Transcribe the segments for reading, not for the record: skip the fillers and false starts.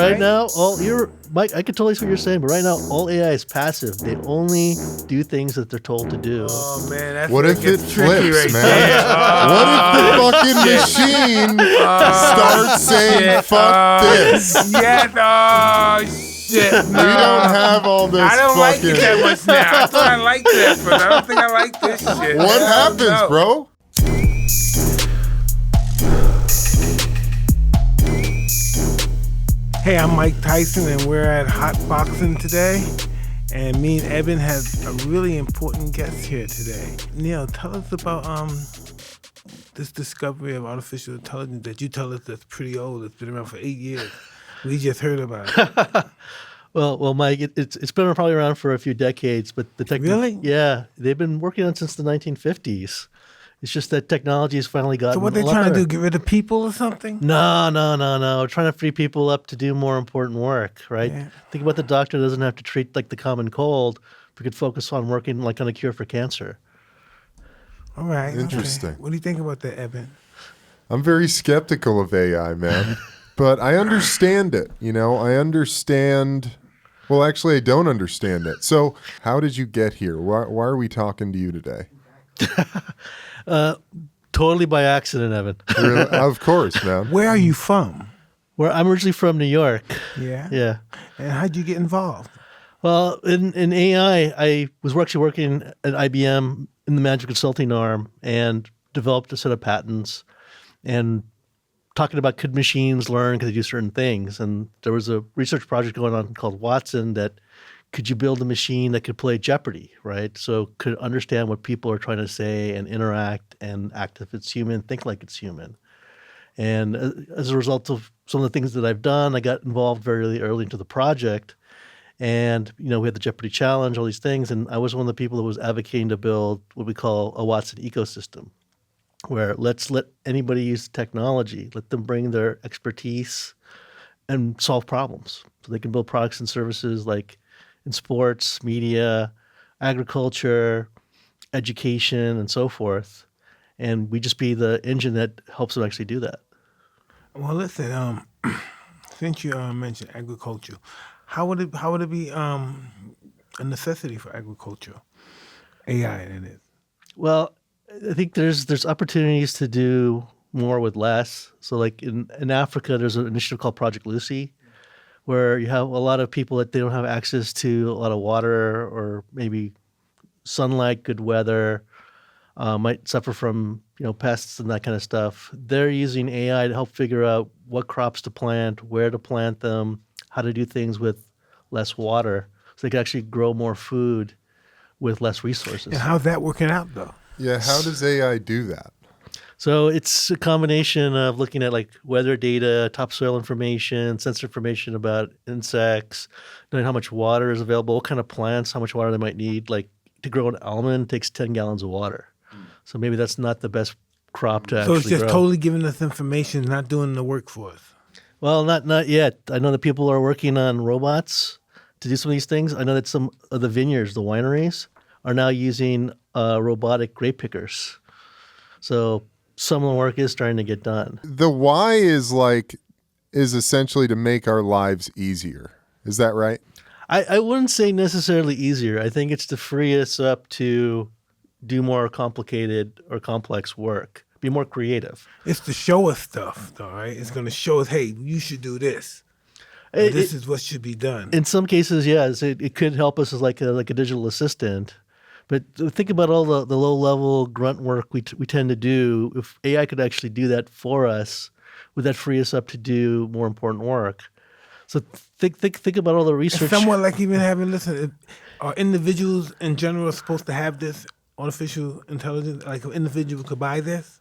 Right now, Mike, I can totally see what you're saying, but right now, all AI is passive. They only do things that they're told to do. Oh man, that's what if it flips, right man? There. What if the fucking machine starts saying "fuck this"? Yes. Oh shit. No. We don't have all this. I don't like fucking... it that much now. I thought I liked that, but I don't think I like this shit. What happens, bro? Hey, I'm Mike Tyson, and we're at Hotboxin today. And me and Eben have a really important guest here today. Neil, tell us about this discovery of artificial intelligence that you tell us that's pretty old. It's been around for 8 years. We just heard about it. Well, Mike, it's been probably around for a few decades, but the Really? Yeah, they've been working on it since the 1950s. It's just that technology has finally gotten. So what they trying to do? Get rid of people or something? No. We're trying to free people up to do more important work, right? Yeah. Think about the doctor doesn't have to treat like the common cold. We could focus on working like on a cure for cancer. All right. Interesting. Okay. What do you think about that, Eben? I'm very skeptical of AI, man. But I understand it. I understand. Well, actually, I don't understand it. So how did you get here? Why are we talking to you today? Totally by accident, Evan. Really? Of course, man. Where are you from? Where I'm originally from New York. Yeah. Yeah. And how'd you get involved? Well, in AI, I was actually working at IBM in the management consulting arm and developed a set of patents and talking about could machines learn, could they do certain things. And there was a research project going on called Watson that could you build a machine that could play Jeopardy, right? So could understand what people are trying to say and interact and act if it's human, think like it's human. And as a result of some of the things that I've done, I got involved very early into the project. And, we had the Jeopardy challenge, all these things. And I was one of the people that was advocating to build what we call a Watson ecosystem, where let's let anybody use the technology, let them bring their expertise and solve problems. So they can build products and services like in sports, media, agriculture, education, and so forth. And we just be the engine that helps them actually do that. Well, listen, since you mentioned agriculture, how would it be a necessity for agriculture? AI, that is. Well, I think there's opportunities to do more with less. So like in Africa, there's an initiative called Project Lucy, where you have a lot of people that they don't have access to a lot of water or maybe sunlight, good weather, might suffer from pests and that kind of stuff. They're using AI to help figure out what crops to plant, where to plant them, how to do things with less water, so they can actually grow more food with less resources. And how's that working out, though? Yeah, how does AI do that? So it's a combination of looking at like weather data, topsoil information, sensor information about insects, knowing how much water is available, what kind of plants, how much water they might need. Like to grow an almond takes 10 gallons of water. So maybe that's not the best crop to actually grow. So it's just totally giving us information, not doing the work for us. Well, not yet. I know that people are working on robots to do some of these things. I know that some of the vineyards, the wineries, are now using robotic grape pickers. So some of the work is starting to get done. The why is essentially to make our lives easier. Is that right? I wouldn't say necessarily easier. I think it's to free us up to do more complicated or complex work, be more creative. It's to show us stuff, though, right? It's going to show us, hey, you should do this. This is what should be done. In some cases, yes, it could help us as like a digital assistant. But think about all the low-level grunt work we tend to do. If AI could actually do that for us, would that free us up to do more important work? So think about all the research. It's somewhat like even listen, are individuals in general supposed to have this artificial intelligence? Like an individual could buy this?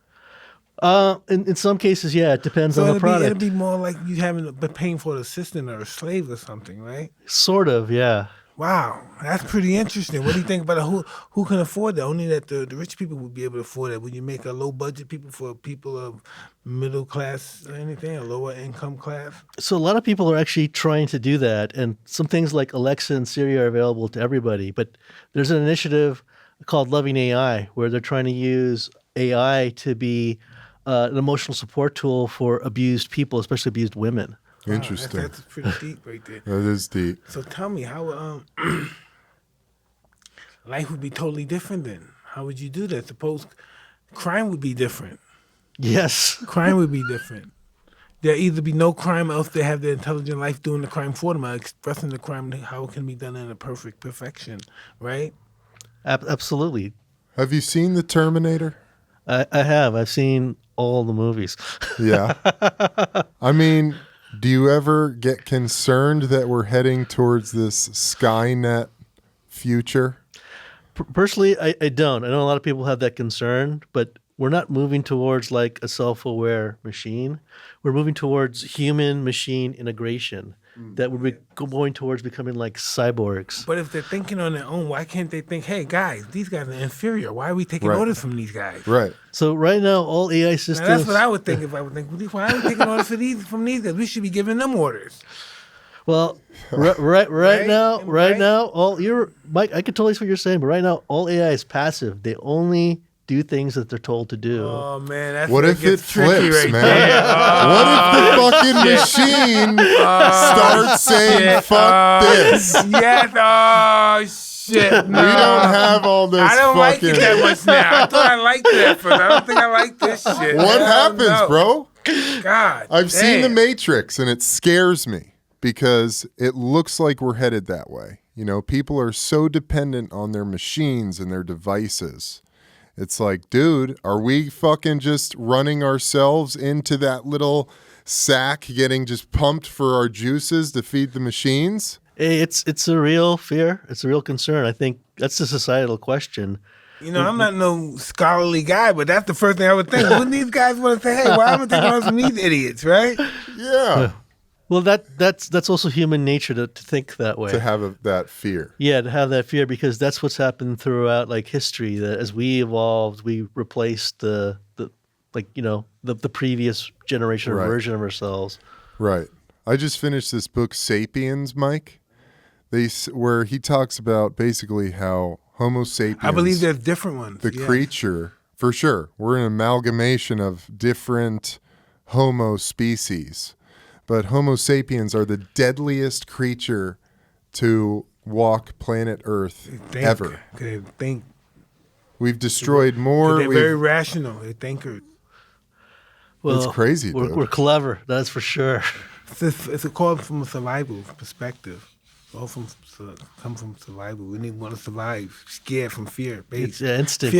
In some cases, yeah, it depends on the product. It'd be more like you having been paying for an assistant or a slave or something, right? Sort of, yeah. Wow, that's pretty interesting. What do you think about it? Who can afford that? Only that the rich people would be able to afford that. Would you make a low budget for people of middle class or anything, a lower income class? So a lot of people are actually trying to do that, and some things like Alexa and Siri are available to everybody. But there's an initiative called Loving AI where they're trying to use AI to be an emotional support tool for abused people, especially abused women. Wow, Interesting. That's pretty deep right there. That is deep. So tell me how life would be totally different then. How would you do that? Suppose crime would be different. Yes. Crime would be different. There'd either be no crime, or else they have the intelligent life doing the crime for them, expressing the crime, how it can be done in a perfection, right? Absolutely. Have you seen the Terminator? I have. I've seen all the movies. Yeah. I mean, do you ever get concerned that we're heading towards this Skynet future? Personally, I don't. I know a lot of people have that concern, but we're not moving towards like a self-aware machine. We're moving towards human-machine integration that we're going towards becoming like cyborgs. But if they're thinking on their own, why can't they think, hey, guys, these guys are inferior. Why are we taking Right. orders from these guys? Right. So right now, all AI systems... Now, that's what I would think if I would think, why are we taking orders from these guys? We should be giving them orders. Well, right Right? now, all you're Mike. I can totally see what you're saying, but right now, all AI is passive. They only do things that they're told to do. Oh, man, that's What where if it gets tricky flips, right man? there. What if the fucking machine starts saying, fuck this? Yes, oh, shit, no. We don't have all this I don't like fucking... it that much now. I thought I liked it at first. I don't think I like this shit. What I don't happens, know. bro? God, I've seen The damn. Matrix, and it scares me because it looks like we're headed that way. You know, people are so dependent on their machines and their devices. It's like, dude, are we fucking just running ourselves into that little sack getting just pumped for our juices to feed the machines? Hey, it's a real fear. It's a real concern. I think that's a societal question. You know, I'm not no scholarly guy, but that's the first thing I would think. Wouldn't these guys want to say, hey, why am I taking on from these idiots, right? Yeah. Well, that's also human nature to think that way. To have that fear. Yeah, to have that fear, because that's what's happened throughout like history. That as we evolved, we replaced the previous generation or Right. version of ourselves. Right. I just finished this book, Sapiens, Mike, where he talks about basically how Homo sapiens, I believe there's different ones. the yeah. creature, for sure, we're an amalgamation of different Homo species. But Homo sapiens are the deadliest creature to walk planet Earth Think, ever. They think. We've destroyed more. They're very rational. They're thinkers. Well, It's crazy, dude. We're clever, that's for sure. It's a call from a survival perspective. All come from survival. We want to survive. Scared from fear. It's instinct.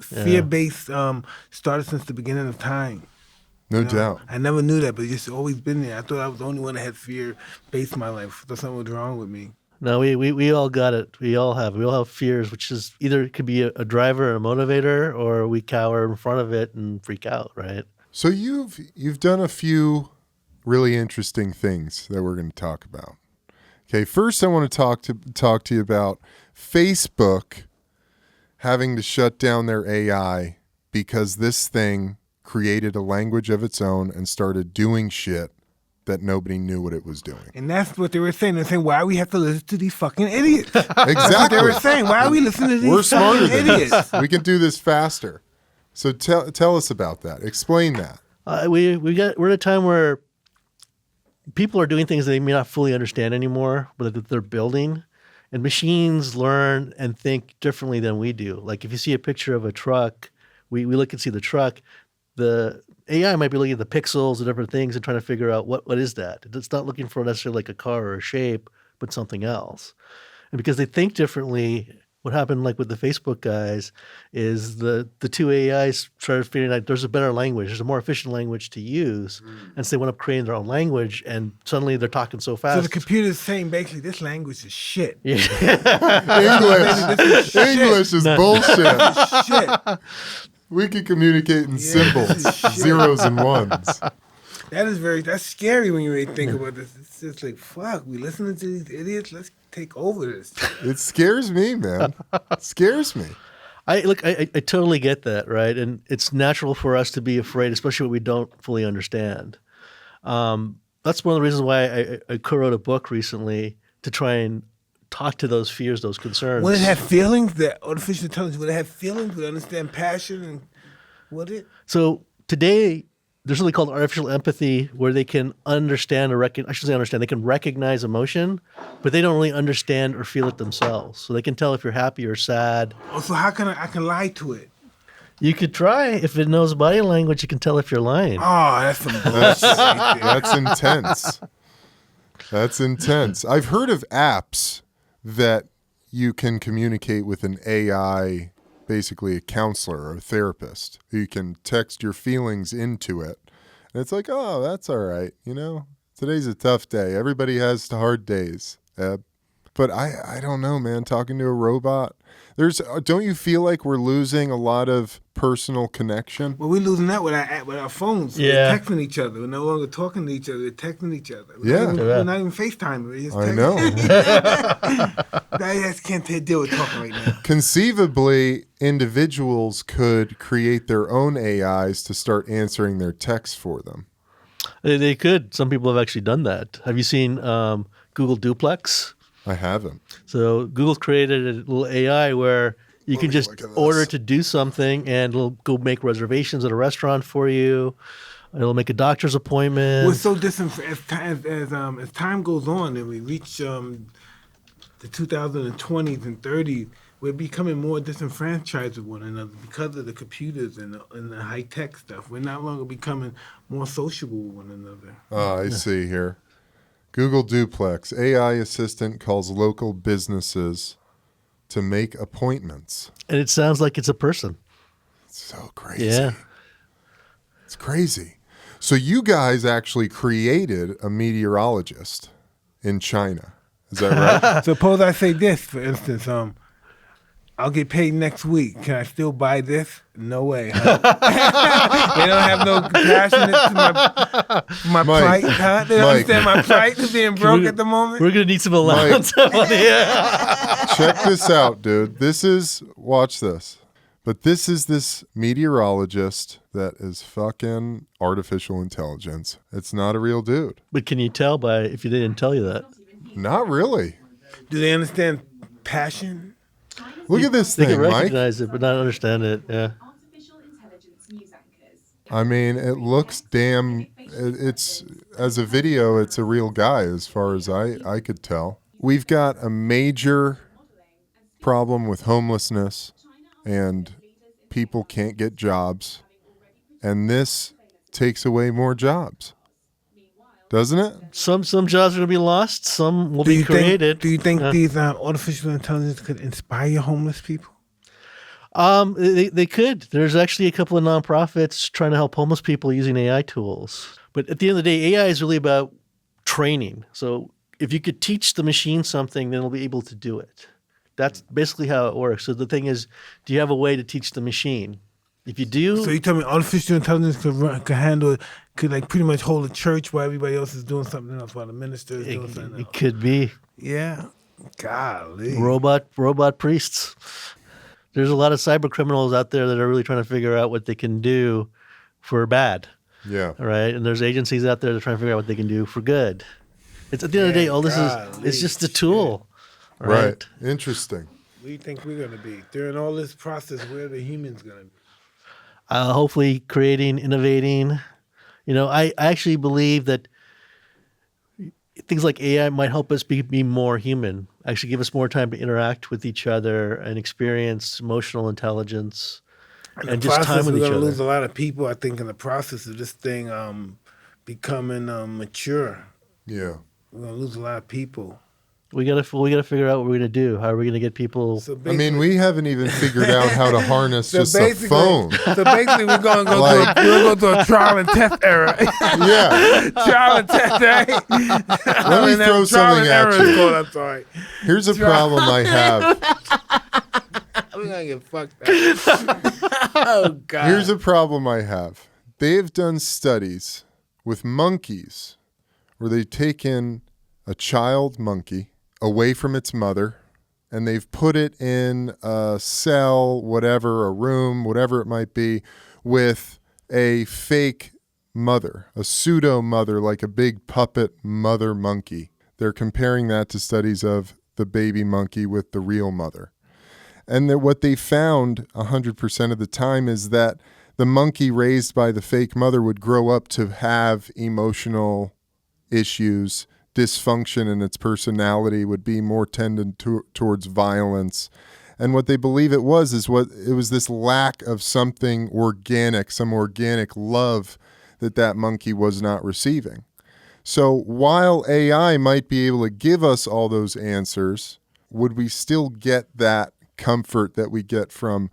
Fear-based started since the beginning of time. No You know, doubt. I never knew that, but it's just always been there. I thought I was the only one that had fear based in my life. I thought something was wrong with me. No, we all got it. We all have fears, which is either it could be a driver or a motivator, or we cower in front of it and freak out, right? So you've done a few really interesting things that we're going to talk about. Okay, first I want to talk to you about Facebook having to shut down their AI because this thing created a language of its own and started doing shit that nobody knew what it was doing. And that's what they were saying. They're saying, why we have to listen to these fucking idiots? That's what Exactly. they were saying. Why are we listening to these We're smarter fucking than idiots? this. We can do this faster. So tell us about that. Explain that. We're at a time where people are doing things they may not fully understand anymore, but that they're building. And machines learn and think differently than we do. Like if you see a picture of a truck, we look and see the truck. The AI might be looking at the pixels and different things and trying to figure out what is that. It's not looking for necessarily like a car or a shape, but something else. And because they think differently, what happened like with the Facebook guys is the two AIs started figuring out there's a better language, there's a more efficient language to use. And so they went up creating their own language, and suddenly they're talking so fast. So the computer's saying basically this language is shit. English This is bullshit. Shit. We can communicate in symbols, zeros and ones. That's scary when you really think about this. It's just like, fuck, we listening to these idiots? Let's take over this. It scares me, man. It scares me. I totally get that, right? And it's natural for us to be afraid, especially what we don't fully understand. That's one of the reasons why I co-wrote a book recently to try and talk to those fears, those concerns. Would it have feelings? That artificial intelligence, would it have feelings? Would it understand passion? And would it? So today, there's something called artificial empathy where they can understand or I should say understand, they can recognize emotion, but they don't really understand or feel it themselves. So they can tell if you're happy or sad. Oh, so how can I can lie to it? You could try. If it knows body language, you can tell if you're lying. Oh, that's some bullshit. That's intense. That's intense. I've heard of apps that you can communicate with an AI, basically a counselor or a therapist. You can text your feelings into it. And it's like, oh, that's all right. You know, today's a tough day. Everybody has hard days. But I don't know, man, talking to a robot. Don't you feel like we're losing a lot of personal connection? Well, we're losing that with our phones. Yeah. We're texting each other. We're no longer talking to each other. We're texting each other. Yeah. We're not even FaceTiming. We're just I texting. know. I just can't deal with talking right now. Conceivably, individuals could create their own AIs to start answering their texts for them. They could. Some people have actually done that. Have you seen Google Duplex? I haven't. So Google's created a little AI where you can just look at this. order to do something and it'll go make reservations at a restaurant for you. It'll make a doctor's appointment. We're so distant as time goes on and we reach the 2020s and 30s. We're becoming more disenfranchised with one another because of the computers and the high-tech stuff. We're no longer becoming more sociable with one another. Oh, I see here. Google Duplex, AI assistant calls local businesses to make appointments. And it sounds like it's a person. It's so crazy. Yeah. It's crazy. So you guys actually created a meteorologist in China. Is that right? Suppose I say this, for instance, I'll get paid next week. Can I still buy this? No way. Huh? They don't have no compassion to my Mike, plight, huh? They don't Mike. understand my plight of being broke at the moment. We're going to need some allowance. Yeah. Check this out, dude. Watch this. But this is this meteorologist that is fucking artificial intelligence. It's not a real dude. But can you tell by if they didn't tell you that? Not really. Do they understand passion? Look at this They thing, can Mike. recognize it, but not understand it. Yeah. Artificial intelligence news anchors. I mean, it looks it's as a video, it's a real guy as far as I could tell. We've got a major problem with homelessness and people can't get jobs. And this takes away more jobs. Doesn't it? Some jobs are going to be lost. Some will be created. Do you think these artificial intelligence could inspire homeless people? They could. There's actually a couple of nonprofits trying to help homeless people using AI tools. But at the end of the day, AI is really about training. So if you could teach the machine something, then it'll be able to do it. That's basically how it works. So the thing is, do you have a way to teach the machine? If you do, So you tell me artificial intelligence could like pretty much hold a church while everybody else is doing something else, while the minister is doing something else. it could be Yeah. Golly. robot priests. There's a lot of cyber criminals out there that are really trying to figure out what they can do for bad. Yeah. All right, and there's agencies out there that are trying to figure out what they can do for good. It's at the end of the day, all this is just a tool. Right. Interesting. What do you think we're going to be? During all this process, where are the humans going to be? Hopefully creating, innovating. I actually believe that things like AI might help us be more human, actually give us more time to interact with each other and experience emotional intelligence and just time with each We're going to other. lose a lot of people, I think, in the process of this thing becoming mature. Yeah. We're going to lose a lot of people. We gotta figure out what we're gonna do. How are we gonna get people? So I mean, we haven't even figured out how to harness just a basically- phone. So basically, we're going to Like- go through a trial and test era. Yeah. Trial and test, right? Let me throw something at you. I'm sorry. Here's a problem I have. We're going to get fucked up. Oh, God. Here's a problem I have. They've done studies with monkeys where they've taken a child monkey away from its mother, and they've put it in a cell, whatever, a room, whatever it might be, with a fake mother, a pseudo mother, like a big puppet mother monkey. They're comparing that to studies of the baby monkey with the real mother. And what they found 100% of the time is that the monkey raised by the fake mother would grow up to have emotional issues, dysfunction in its personality, would be more tended towards violence. And what they believe it was this lack of something organic, some organic love that monkey was not receiving. So while AI might be able to give us all those answers, would we still get that comfort that we get from,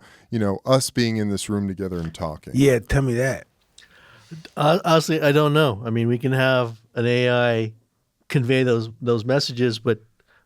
us being in this room together and talking? Yeah, tell me that. Honestly, I don't know. I mean, we can have an AI convey those messages, but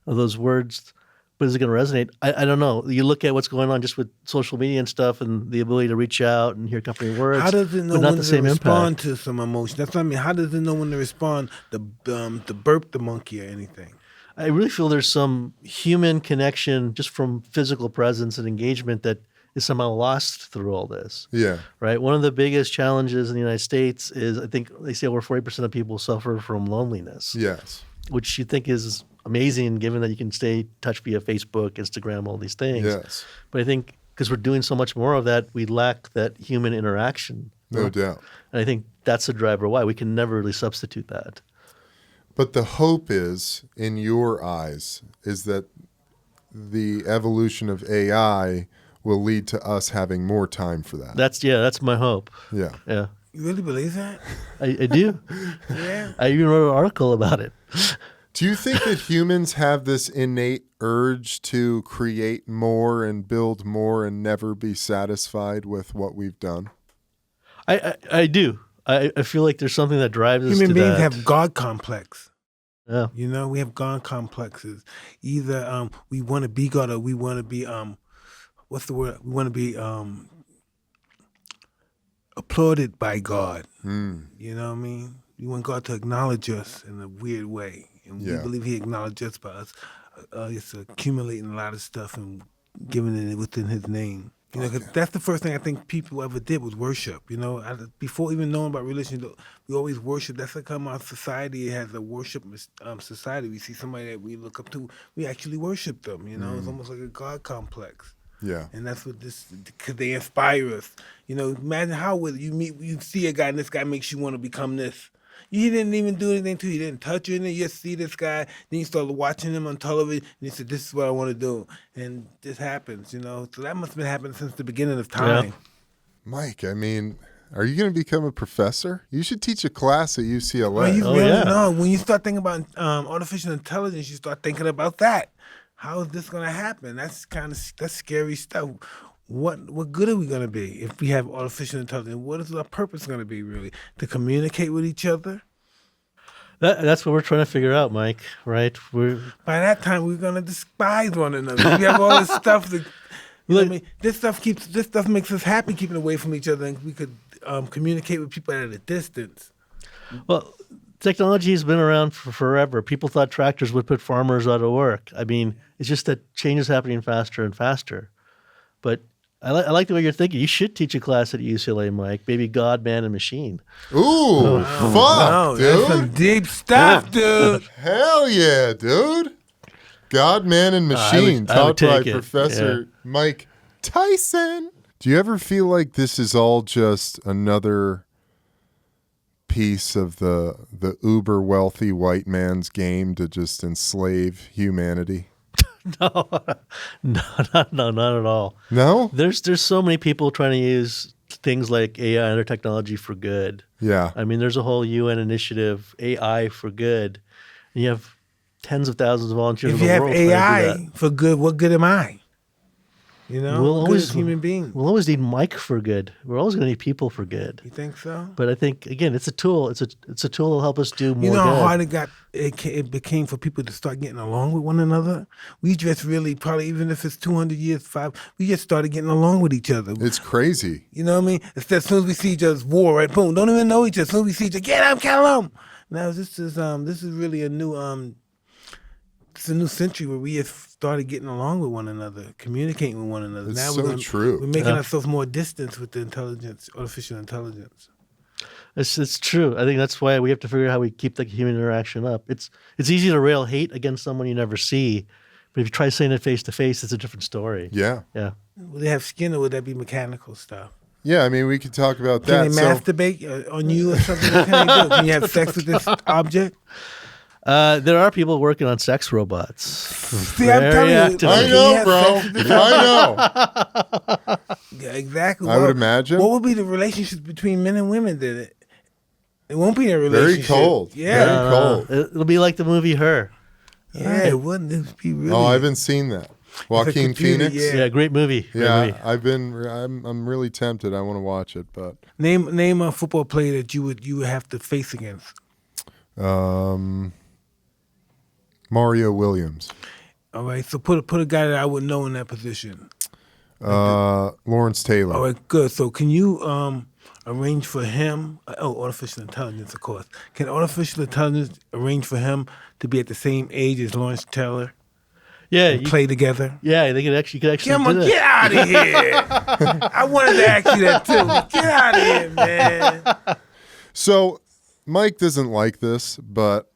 those words, but is it going to resonate? I don't know. You look at what's going on just with social media and stuff, and the ability to reach out and hear comforting words. How does it know but not when the to same respond impact. to some emotion? That's what I mean. How does it know when to respond to burp the monkey or anything? I really feel there's some human connection just from physical presence and engagement that is somehow lost through all this. Yeah. Right. One of the biggest challenges in the United States is, I think they say over 40% of people suffer from loneliness. Yes. Which you think is amazing, given that you can stay in touch via Facebook, Instagram, all these things. Yes. But I think because we're doing so much more of that, we lack that human interaction. No doubt. And I think that's the driver why we can never really substitute that. But the hope is, in your eyes, is that the evolution of AI will lead to us having more time for that. That's my hope. Yeah. Yeah. You really believe that? I do. Yeah. I even wrote an article about it. Do you think that humans have this innate urge to create more and build more and never be satisfied with what we've done? I do. I feel like there's something that drives us Human to beings that. have God complex. Yeah. We have God complexes. Either we want to be God or we want to be what's the word? We want to be applauded by God. You know what I mean? We want God to acknowledge us in a weird way, and we Yeah. believe He acknowledges us by us. It's accumulating a lot of stuff and giving it within His name. 'Cause that's the first thing I think people ever did was worship. Before even knowing about religion, we always worship. That's like how our society has a worship society. We see somebody that we look up to, we actually worship them. It's almost like a God complex. Yeah. And that's what because they inspire us. Imagine how would you see a guy and this guy makes you want to become this. You didn't even do anything to you. You didn't touch you. You just see this guy. Then you start watching him on television. And you said, this is what I want to do. And this happens, So that must have been happening since the beginning of time. Yeah. Mike, I mean, are you going to become a professor? You should teach a class at UCLA. Well, you Oh, really yeah. know. When you start thinking about artificial intelligence, you start thinking about that. How is this going to happen? That's scary stuff. What good are we going to be if we have artificial intelligence? What is our purpose going to be, really? To communicate with each other? That's what we're trying to figure out, Mike. Right? By that time, we're going to despise one another. We have all this stuff that, what I mean? This stuff makes us happy keeping away from each other, and we could communicate with people at a distance. Well, technology has been around for forever. People thought tractors would put farmers out of work. I mean, it's just that change is happening faster and faster. But I like the way you're thinking. You should teach a class at UCLA, Mike. Maybe God, Man, and Machine. Ooh, fuck, Wow, dude. that's some deep stuff, dude. Hell yeah, dude. God, Man, and Machine, I would taught by take it. Professor Mike Tyson. Do you ever feel like this is all just another piece of the uber wealthy white man's game to just enslave humanity? No, not at all. No? There's so many people trying to use things like AI and other technology for good. Yeah. I mean, there's a whole UN initiative, AI for good. And you have tens of thousands of volunteers If in you the have world trying to do AI that. for good, what good am I? We'll what good is human being. We'll always need Mike for good. We're always going to need people for good. You think so? But I think, again, it's a tool. It's a tool that'll help us do more You know how good. hard it became for people to start getting along with one another? We just really, probably even if it's 200 years, we just started getting along with each other. It's crazy. You know what I mean? Instead, as soon as we see each other's war, right? Boom, don't even know each other. As soon as we see each other, get him, kill him. Now this is really a new it's a new century where we have started getting along with one another, communicating with one another. It's Now so true. We're making ourselves more distant with the artificial intelligence. It's true. I think that's why we have to figure out how we keep the human interaction up. It's easy to rail hate against someone you never see, but if you try saying it face to face, it's a different story. Yeah. Yeah. Would they have skin or would that be mechanical stuff? Yeah, I mean, we could talk about Can that. they masturbate on you or something? What can they do? Can you have sex with this object? There are people working on sex robots. See, I'm Very telling you. active. I can know, you have bro. sex with this I know. Yeah, exactly. I would imagine. What would be the relationship between men and women? Then it won't be a Very relationship. cold. Yeah, Very cold. It'll be like the movie Her. yeah. It wouldn't. It'd be really. Oh, I haven't seen that. Joaquin computer, Phoenix. yeah. Yeah, great movie. Great Yeah, movie. I'm really tempted. I want to watch it, but Name a football player that you would have to face against. Mario Williams, All right, so put a guy that I would know in that position. Lawrence Taylor. All right, good. So can you arrange for him? Artificial intelligence, of course. Can artificial intelligence arrange for him to be at the same age as Lawrence Taylor Yeah, and play together? yeah, they could actually. You could actually Come do on, that. get out of here! I wanted to ask you that too. Get out of here, man. So Mike doesn't like this, but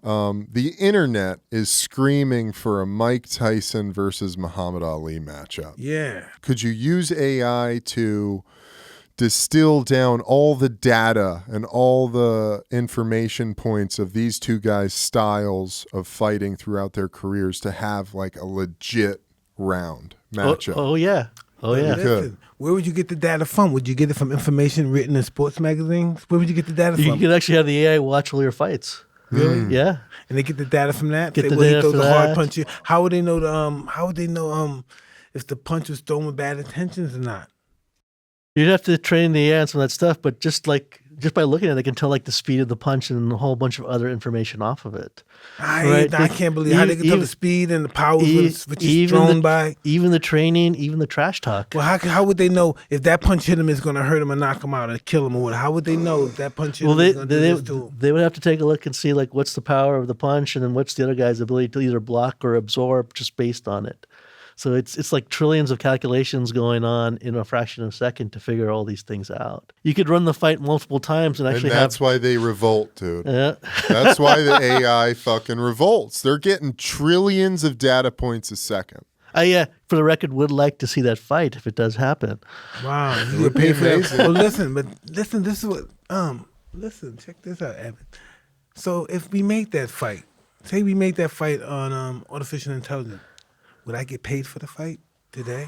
the internet is screaming for a Mike Tyson versus Muhammad Ali matchup. Yeah. Could you use AI to distill down all the data and all the information points of these two guys' styles of fighting throughout their careers to have like a legit round matchup? Oh yeah. Oh yeah. could. Listen, where would you get the data from? Would you get it from information written in sports magazines? Where would you get the data You from? could actually have the AI watch all your fights. Really? Yeah. And they get the data from that. Get the Where he data throws for a hard that. punch. How would they know if the punch was thrown with bad intentions or not? You'd have to train the AI on some of that stuff, but just by looking at it, they can tell like the speed of the punch and a whole bunch of other information off of it. I can't believe how they can tell the speed and the power which is thrown by. Even the training, even the trash talk. Well, how would they know if that punch hit him is going to hurt him or knock him out or kill him or what? How would they know if that punch hit Well, him is going to do this to him? they would have to take a look and see like what's the power of the punch and then what's the other guy's ability to either block or absorb just based on it. So it's like trillions of calculations going on in a fraction of a second to figure all these things out. You could run the fight multiple times and And actually that's why they revolt, dude. Yeah. That's why the AI fucking revolts. They're getting trillions of data points a second. I for the record, would like to see that fight if it does happen. Wow, It you would get be paid for that. amazing. Well, listen, this is what listen, check this out, Eben. So if we make that fight, say we make that fight on artificial intelligence, would I get paid for the fight today?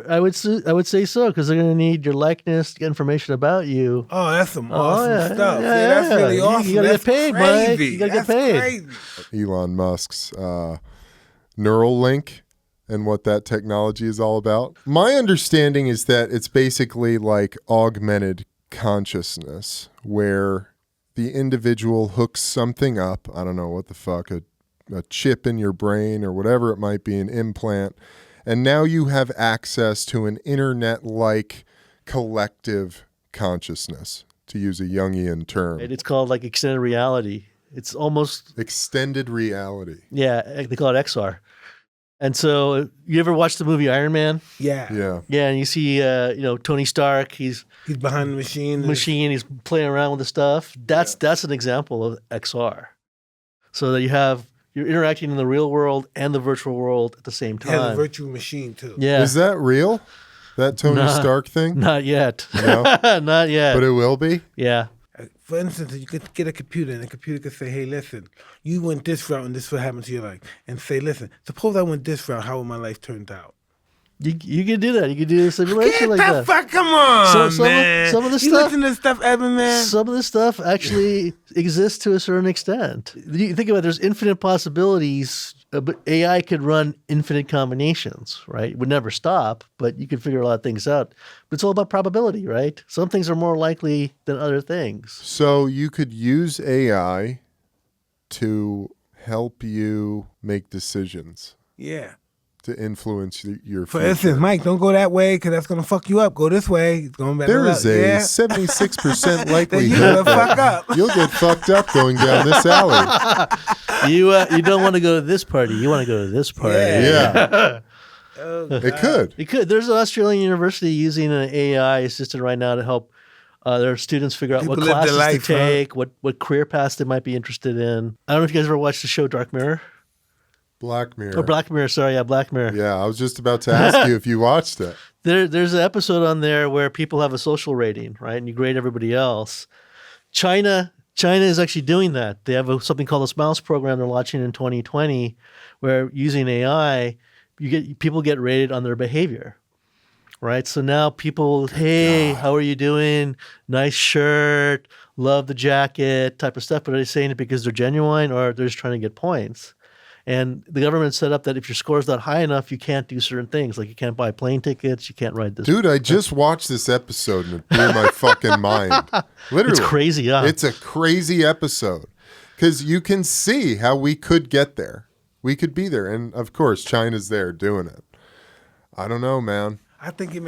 I would say so because they're going to need your likeness, get information about you. Oh, that's some awesome yeah, stuff. yeah, Yeah, that's yeah. really You awesome. gotta That's get paid, crazy. Mike. You gotta get That's paid. Crazy. Elon Musk's neural link and what that technology is all about. My understanding is that it's basically like augmented consciousness where the individual hooks something up. I don't know what the fuck, a chip in your brain or whatever it might be, an implant. And now you have access to an internet-like collective consciousness, to use a Jungian term. It's called like extended reality. It's almost Extended reality. they call it XR. And so, you ever watch the movie Iron Man? Yeah. Yeah. Yeah, and you see, Tony Stark. He's He's behind the machine. He's playing around with the stuff. That's an example of XR. So that you're interacting in the real world and the virtual world at the same He has a time. virtual machine too. Yeah, Is that real? That Tony Nah. Stark thing? not yet. No? Not yet. But it will be? Yeah. For instance, you could get a computer, and the computer could say, "Hey, listen, you went this route, and this what happened to your life." And say, "Listen, suppose I went this route. How would my life turned out?" You could do that. You could do a simulation Get like the that. fuck! Come on, man. some of the you stuff- listen to this stuff, Eben, man. Some of this stuff actually exists to a certain extent. You think about it, there's infinite possibilities, but AI could run infinite combinations, right? It would never stop, but you could figure a lot of things out. But it's all about probability, right? Some things are more likely than other things. So you could use AI to help you make decisions, Yeah. to influence your For future. instance, Mike, don't go that way because that's gonna fuck you up. Go this way. It's going better. There is a yeah. 76% That likelihood you gonna that fuck up. you'll get fucked up going down this alley. You don't want to go to this party. You want to go to this party. Yeah, Oh, it could. You could. There's an Australian university using an AI assistant right now to help their students figure out People what live their classes life, to huh? take, what career paths they might be interested in. I don't know if you guys ever watched the show Dark Mirror. Black Mirror. Or Black Mirror, sorry, yeah, Black Mirror. Yeah, I was just about to ask you if you watched it. There's an episode on there where people have a social rating, right? And you grade everybody else. China is actually doing that. They have something called a Smiles program they're launching in 2020, where using AI, people get rated on their behavior, right? So now people, hey, how are you doing? Nice shirt, love the jacket, type of stuff. But are they saying it because they're genuine or they're just trying to get points? And the government set up that if your score is not high enough, you can't do certain things. Like you can't buy plane tickets, you can't ride this. Dude, I just watched this episode and it blew my fucking mind. Literally. It's crazy, yeah. It's a crazy episode because you can see how we could get there. We could be there. And of course, China's there doing it. I don't know, man. I think it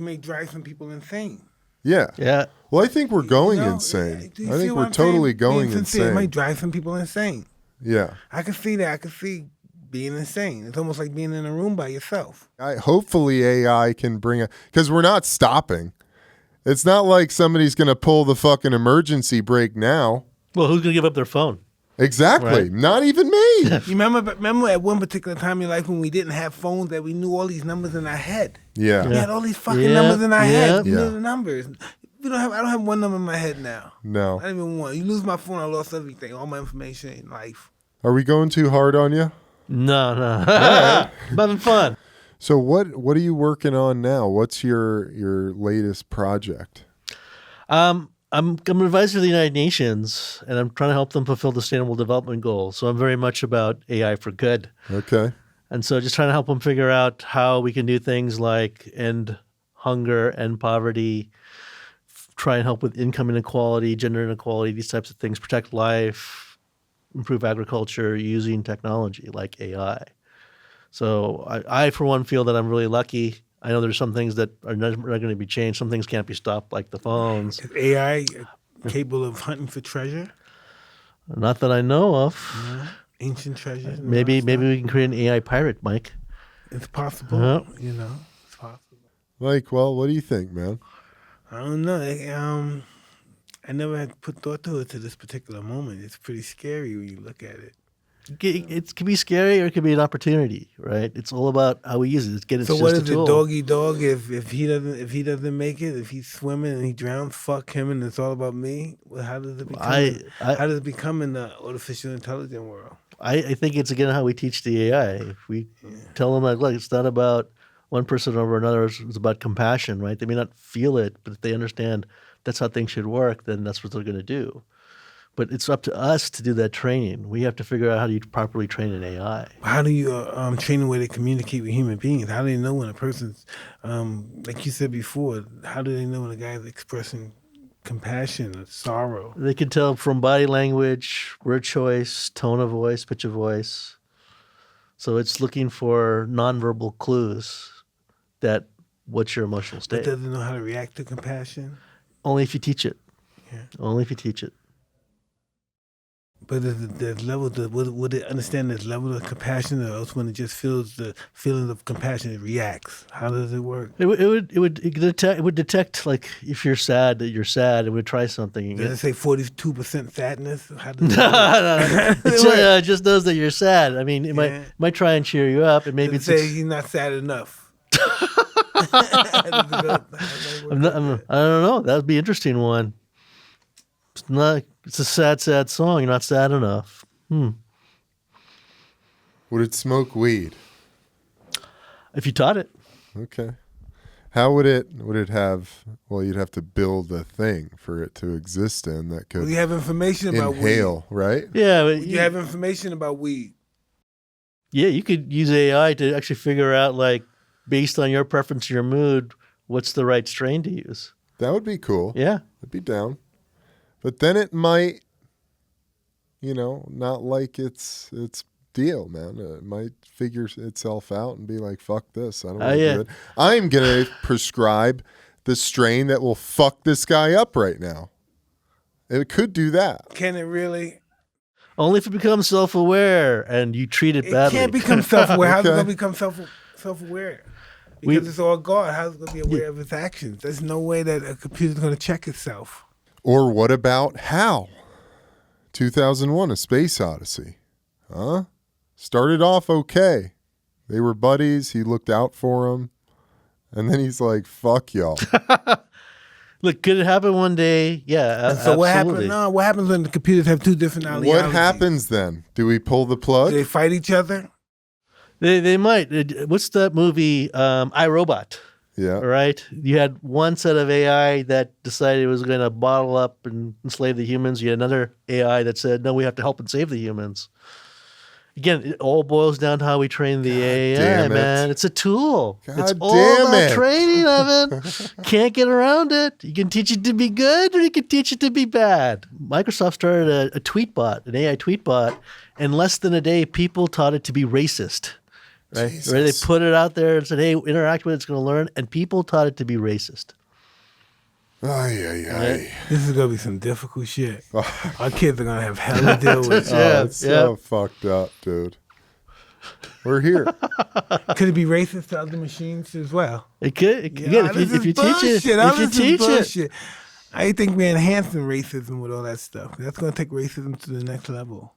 may drive some people insane. Yeah. Yeah. Well, I think we're going You know, insane. do you I see think what we're I'm totally saying? going Being sincere, it might insane. drive some people insane. Yeah. I can see that. I can see being insane. It's almost like being in a room by yourself. Hopefully AI can bring because we're not stopping. It's not like somebody's going to pull the fucking emergency brake now. Well, who's going to give up their phone? Exactly. Right. Not even me. You remember at one particular time in your life when we didn't have phones that we knew all these numbers in our head. Yeah. We had all these fucking Yeah, numbers in our head. We yeah. knew the numbers. I don't have one number in my head now. No. Not even one. You lose my phone, I lost everything, all my information in life. Are we going too hard on you? No. I'm having fun. So what are you working on now? What's your latest project? I'm an advisor to the United Nations, and I'm trying to help them fulfill the Sustainable Development Goals. So I'm very much about AI for good. Okay. And so just trying to help them figure out how we can do things like end hunger, end poverty, try and help with income inequality, gender inequality, these types of things, protect life, improve agriculture using technology like AI. So I for one, feel that I'm really lucky. I know there's some things that are not going to be changed. Some things can't be stopped, like the phones. Is AI capable of hunting for treasure? Not that I know of. Ancient treasures? and Maybe all that we can create an AI pirate, Mike. stuff? It's possible. Yeah. It's possible. Like, well, what do you think, man? I don't know. I never had put thought to it to this particular moment. It's pretty scary when you look at it. It can be scary or it can be an opportunity, right? It's all about how we use it. It's So just what a is it, tool. doggy dog? If he doesn't make it, if he's swimming and he drowns, fuck him, and it's all about me. Well, how does it become? How does it become in the artificial intelligence world? I think it's again how we teach the AI. If we tell them like, look, it's not about one person over another. It's about compassion, right? They may not feel it, but if they understand that's how things should work, then that's what they're going to do. But it's up to us to do that training. We have to figure out how do you properly train an AI. How do you train the way they communicate with human beings? How do they know when a person's, like you said before, how do they know when a guy is expressing compassion or sorrow? They can tell from body language, word choice, tone of voice, pitch of voice. So it's looking for nonverbal clues that what's your emotional It state. doesn't know how to react to compassion. Only if you teach it. Yeah. Only if you teach it. But would it understand this level of compassion, or else when it just feels the feeling of compassion, it reacts? How does it work? It would detect like if you're sad that you're sad. It would try something. Does it say 42% sadness? How does it No, work? it just knows that you're sad. I mean, it Yeah. might try and cheer you up, and maybe Does it it's. say he's not sad enough? I don't know. That would be an interesting one. It's not. It's a sad song. You're not sad enough. Would it smoke weed? If you taught it, Okay. How would it have? Well, you'd have to build a thing for it to exist in that could You have information about inhale, right? yeah, but weed. You have information about weed. yeah, you could use AI to actually figure out, like, based on your preference, your mood, what's the right strain to use. That would be cool. Yeah, I'd be down. But then it might, not like its deal, man. It might figure itself out and be like, fuck this. I don't want to yeah. do it. I'm going to prescribe the strain that will fuck this guy up right now. It could do that. Can it really? only if it becomes self-aware and you treat it It badly. can't become self-aware. How's it Okay. going to become self-aware? Because it's all God. How's it going to be aware of its actions? There's no way that a computer's going to check itself. Or what about Hal? 2001, A Space Odyssey. Huh? Started off okay. They were buddies. He looked out for him. And then he's like, fuck y'all. Look, could it happen one day? Yeah, And so what absolutely. happens? No, what happens when the computers have two different ideologies? What happens then? Do we pull the plug? Do they fight each other? They might. What's that movie, iRobot? Yeah. All right. You had one set of AI that decided it was going to bottle up and enslave the humans. You had another AI that said, no, we have to help and save the humans. Again, it all boils down to how we train the AI, damn it. man. It's a tool. It's God all damn about it. training, Evan. Can't get around it. You can teach it to be good or you can teach it to be bad. Microsoft started a tweet bot, an AI tweet bot. In less than a day, people taught it to be racist. Right? Jesus. Where they put it out there and said, hey, interact with it, it's going to learn. And people taught it to be racist. Ay, ay, ay. This is gonna be some difficult shit. Our kids are gonna have hell to deal with. Oh, it's so fucked up, dude. We're here. Could it be racist to other machines as well? It could. Yeah, Again, if you teach it, All if you this is teach it. bullshit. I think we're enhancing racism with all that stuff. That's gonna take racism to the next level.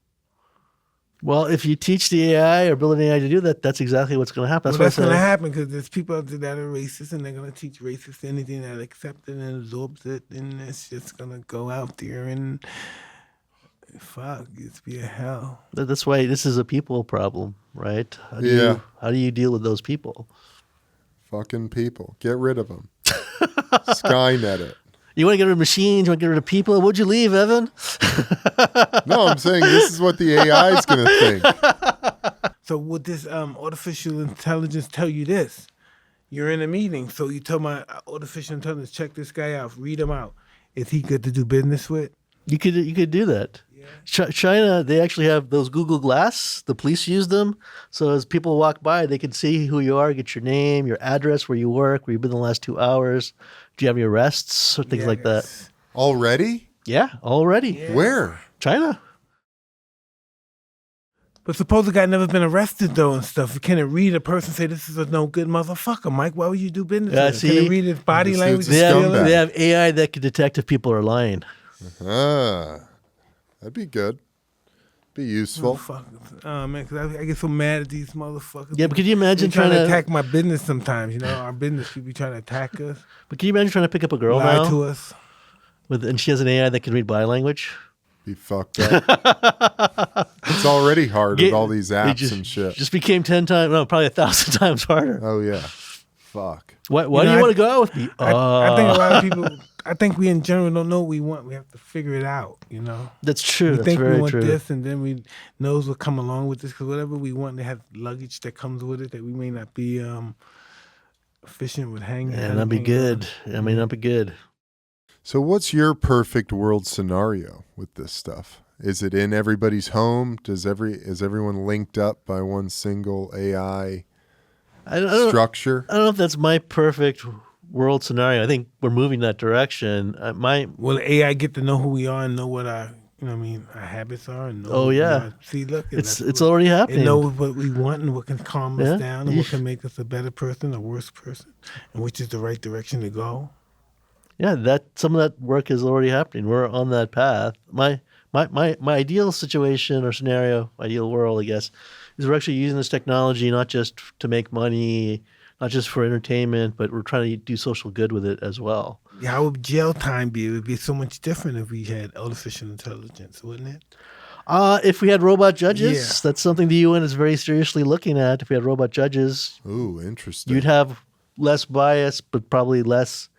Well, if you teach the AI or build an AI to do that, that's exactly what's going to happen. Well, That's that's what I gonna said. happen because there's people out there that are racist, and they're gonna teach racist anything that accepts it and absorbs it, and it's just gonna go out there and fuck, it's be a hell. That's why this is a people problem, right? How do Yeah. how do you deal with those people? Fucking people. Get rid of them. Skynet it. You want to get rid of machines? You want to get rid of people? What'd you leave, Evan? No, I'm saying this is what the AI is going to think. So would this artificial intelligence tell you this? You're in a meeting, so you tell my artificial intelligence, check this guy out, read him out. Is he good to do business with? You could do that. China, they actually have those Google Glass. The police use them, so as people walk by, they can see who you are, get your name, your address, where you work, where you've been the last 2 hours. Do you have any arrests or things like that? Yes. Already? Yeah, already. Yeah. Where? China. But suppose the guy never been arrested though and stuff. Can it read a person say this is a no good motherfucker, Mike? Why would you do business Yeah, with him? Can see? it read his body This language? is and They have, feel it? scumbag. they have AI that can detect if people are lying. Ah, that'd be good. Be useful. Fuck. Oh man, 'cause I get so mad at these motherfuckers. Yeah, but could you imagine They trying to trying to attack my business sometimes? You know, our business people be trying to attack us, But can you imagine trying to pick up a girl lie now to us. and she has an AI that can read body language? Be fucked up. It's already hard with all these It apps and shit. Just became 10 times, no, probably 1,000 times harder. Oh, yeah. Fuck. Why You do know, you I- want to go out with me? I think a lot of people. I think we in general don't know what we want. We have to figure it out. You know. That's true. We That's think we very want true. this, and then we knows what come along with this. Because whatever we want, they have luggage that comes with it that we may not be efficient with hanging. Yeah, that'd be good. I mean, that'd be good. So, what's your perfect world scenario with this stuff? Is it in everybody's home? Is everyone linked up by one single AI I don't, structure? I don't know if that's my perfect world scenario. I think we're moving that direction. Will AI get to know who we are and know what our, you know, what I mean, our habits are? And know Oh, what we yeah. are? See, look, and It's that's already It happening. knows what we want and what can calm Yeah. us down and what can make us a better person, a worse person, and which is the right direction to go. Yeah, some of that work is already happening. We're on that path. My ideal situation or scenario, ideal world, I guess, is we're actually using this technology not just to make money, not just for entertainment, but we're trying to do social good with it as well. Yeah, how would jail time be? It would be so much different if we had artificial intelligence, wouldn't it? If we had robot judges, Yeah. that's something the UN is very seriously looking at. If we had robot judges, Ooh, interesting. you'd have less bias, but probably less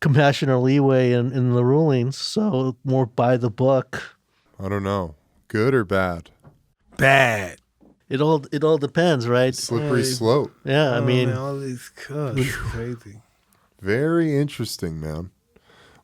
compassion or leeway in the rulings. So more by the book. I don't know. Good or bad? Bad. It all depends, right? Slippery Hey. slope. Yeah, I Oh, mean, man, all these cuts, it's crazy. Very interesting, man.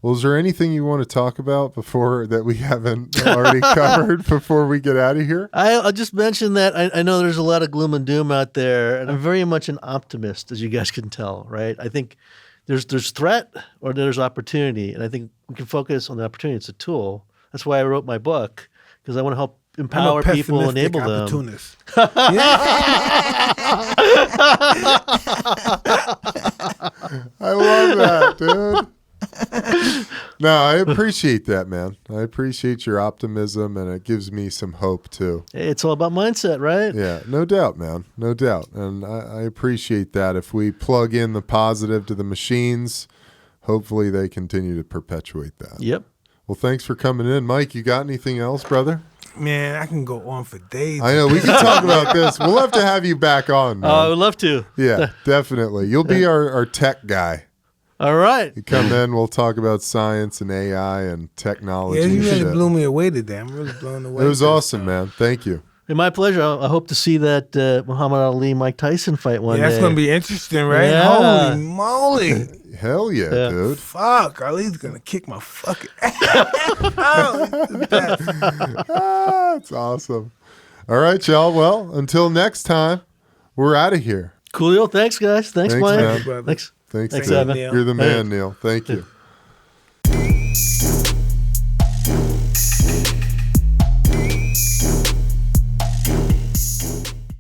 Well, is there anything you want to talk about before that we haven't already covered before we get out of here? I'll just mention that I know there's a lot of gloom and doom out there, and I'm very much an optimist, as you guys can tell, right? I think there's threat or there's opportunity, and I think we can focus on the opportunity. It's a tool. That's why I wrote my book, because I want to help I'm empower a people, pessimistic enable them. opportunist. I love that, dude. No, I appreciate that, man. I appreciate your optimism, and it gives me some hope too. Hey, it's all about mindset, right? Yeah, no doubt, man. No doubt. And I appreciate that. If we plug in the positive to the machines, hopefully they continue to perpetuate that. Yep. Well, thanks for coming in. Mike, you got anything else, brother? Man, I can go on for days. I know. We can talk about this. We'll have to have you back on, man. I would love to. Yeah, definitely. You'll be our tech guy. All right. You come in, we'll talk about science and AI and technology. Yeah, you and really shit. blew me away today. I'm really blown away. It was awesome, man. Thank you. Hey, my pleasure. I hope to see that Muhammad Ali Mike Tyson fight one Yeah, that's day. gonna be interesting, right? Yeah. Holy moly! Hell yeah, Yeah. dude. Fuck, Ali's gonna kick my fucking ass. Oh, he's the best. That's awesome. All right, y'all. Well, until next time, we're out of here. Coolio. Thanks, guys. Thanks, Thanks, Mike. man. Brother. Thanks. Thanks, Thanks, Neil. Evan. Neil. You're the man, Neil. Thank you.